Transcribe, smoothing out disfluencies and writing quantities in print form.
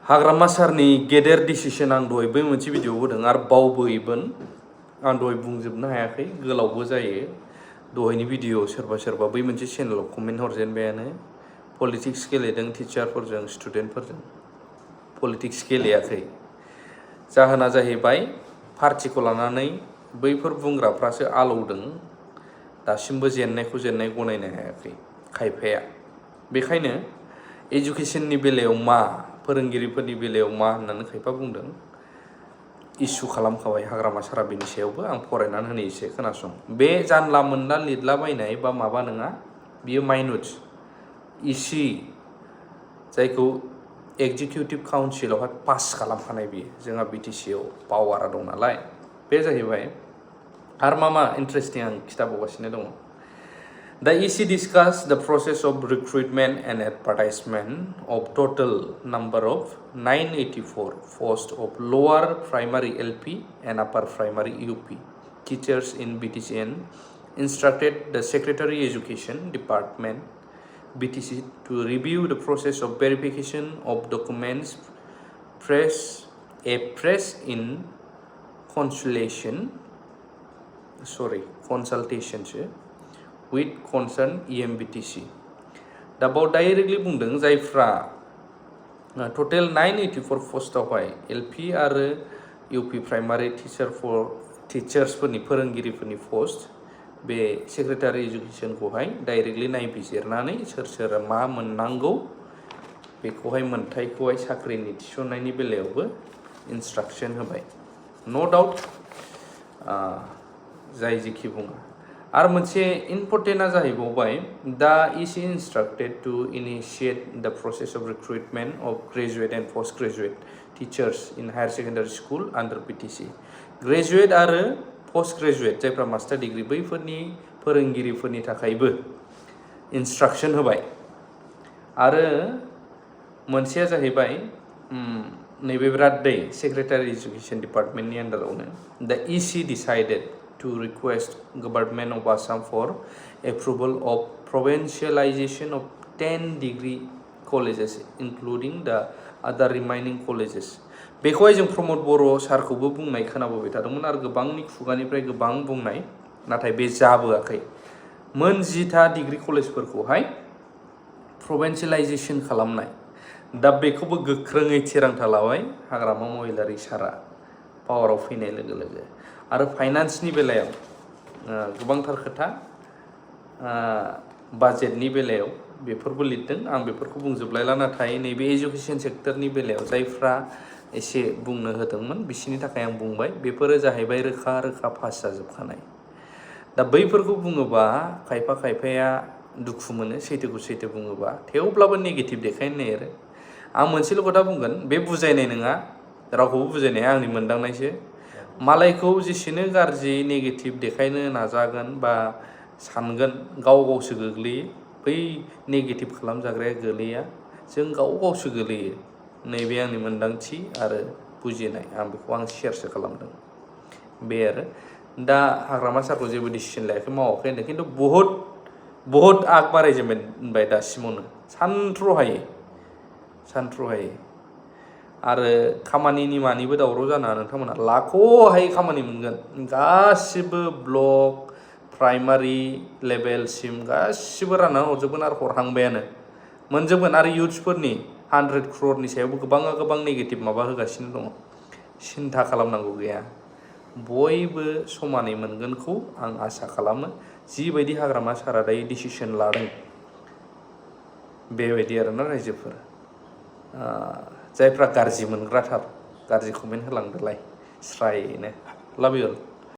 हाग्रामा सारनि गेदेर डिसिसन आं दहाय बै मोनसे भिडिअ होदों आरो बावबोयोमोन आं दहाय बुंजोबनो हायाखै गोलावबो जायो दहायनि भिडिअ सोरबा बै मोनसे चेनेलाव कमेन्ट हरजेनबायानो पलिटिक्स गेलेदों टिचारफोरजों स्टुडेन्टफोरजों पलिटिक्स गेलेयाखै जाहोना जाहैबाय पार्टिखौ लानानै बैफोर बुंग्राफ्रासो आलौदों दासिमबो जेन्नाय गनायनो हायाखै खायफाया बेखायनो एजुकेशननि बेलायाव मा फोरोंगिरिफोरनि बेलायाव मा होननानै खायफा बुंदों इस्यु खालामखाबाय हाग्रामा सारा बेनि सायावबो आं फरायनानै होनो एसे खोनासं बे जानला मोनला लिरलाबायनाय बा माबा नङा बियो माइनुट इसि जायखौ एग्जिकिउटिभ काउन्सिलावहाय पास खालामखानाय बियो जोंहा बिटिसिआव पावारा दं नालाय बे जाहैबाय आरो मा इन्ट्रेस्टिं आं खिथाबावगासिनो दङ The EC discussed the process of recruitment and advertisement of total number of 984 posts of lower primary LP and upper primary UP teachers in BTC and instructed the Secretary Education Department BTC to review the process of verification of documents press in consultation with concerned EMBTC दा बाव directly बुंदों जायफ्रा टटेल 984 पस्टआवहाय LP आरो इउपि primary टिचार्सफोरनि फोरोंगिरिफोरनि post बे secretary एजुकेसनखौहाय directly नायबिजिरनानै सोर मा मोननांगौ बेखौहाय मोनथायखौहाय साख्रिनि थिसननायनि बेलायावबो इन्सट्राक्सन होबाय नो डाउट जाय जेखि बुङा आरो मोनसे इम्पर्टेन्टआ जाहैबावबाय दा इज इन्सट्राक्टेड टु इनिशिएट द process of recruitment of graduate and post graduate teachers in higher secondary school under BTC graduate आरो पोस्ट ग्रेजुएट जायफ्रा मास्टार डिग्री बैफोरनि फोरोंगिरिफोरनि थाखायबो इन्सट्राक्सन होबाय आरो मोनसेया जाहैबाय नैबे बिराद दै सेक्रेटारि एजुकेशन डिपार्टमेन्टनि आन्डारावनो दा इसि decided to request Government of Assam for approval of provincialization of 10 degree colleges including the other remaining colleges बेखौहाय जों प्रमद बर' सारखौबो बुंनाय खोनाबोबाय थादोंमोन आरो गोबांनि खुगानिफ्राय गोबां बुंनाय नाथाय बे जाबोआखै मोन 10था डिग्री कलेजफोरखौहाय प्रभिन्सियेलाइजेसन खालामनाय दा बेखौबो गोख्रोङै थिरांथा लाबाय हाग्रामा महिलारि सारा पावाराव फैनाय लोगो लोगो आरो फाइनान्सनि बेलायाव गोबांथार खोथा बाजेटनि बेलायाव बेफोरबो लिरदों आं बेफोरखौ बुंजोबलायला नाथाय नैबे एजुकेशन सेक्टरनि बेलायाव जायफ्रा एसे बुंनो होदोंमोन बिसोरनि थाखाय आं बुंबाय बेफोरो जाहैबाय रोखा पास जाजोबखानाय दा बैफोरखौ बुङोबा खायफाया दुखु मोनो सैथोखौ सैथो बुङोबा थेवब्लाबो नेगेटिभ देखायनो नागिरो आं मोनसेल' खोथा बुंगोन बे बुजायनाय नङा रावखौबो बुजायनाया आंनि मोनदांनायसो मालायखौ जेसेनो गाज्रि नेगेटिभ देखायनो नाजागोन बा सानगोन गावसो गोग्लैयो बै नेगेटिभ खालामजाग्राया गोलैया जों गावसो गोलैयो नैबे आंनि मोनदांथि आरो बुजिनाय आं बेखौ शेयारसो खालामदों बे आरो दा हाग्रामा सारखौ जेबो डिसिसन लायाखै मावाखै होनदों खिन्थु बहुद आग बारायजेनबाय दासिमावनो सानथ्र'हायै आरो खामानिनि मानिबो दावराव जानाङा नोंथांमोना लाखहायै खामानि मोनगोन गासिबो ब्लक प्राइमारि लेभेलसिम गासिबो राननानै हरजोबगोन आरो हरहांबायानो मोनजोबगोन आरो इयुथ्सफोरनि 100 crore सायावबो गोबां नेगेटिभ माबा होगासिनो दङ सिन्था खालामनांगौ गैया बयबो समानै मोनगोनखौ आं आसा खालामो जिबायदि हाग्रामा सारा दायो डिसिसन लादों बेबायदि आरोना रायजोफोर जायफ्रा गाज्रि मोनग्राथार गाज्रि कमेन्ट होलांदोलाय स्रायनो लाभ इउ अल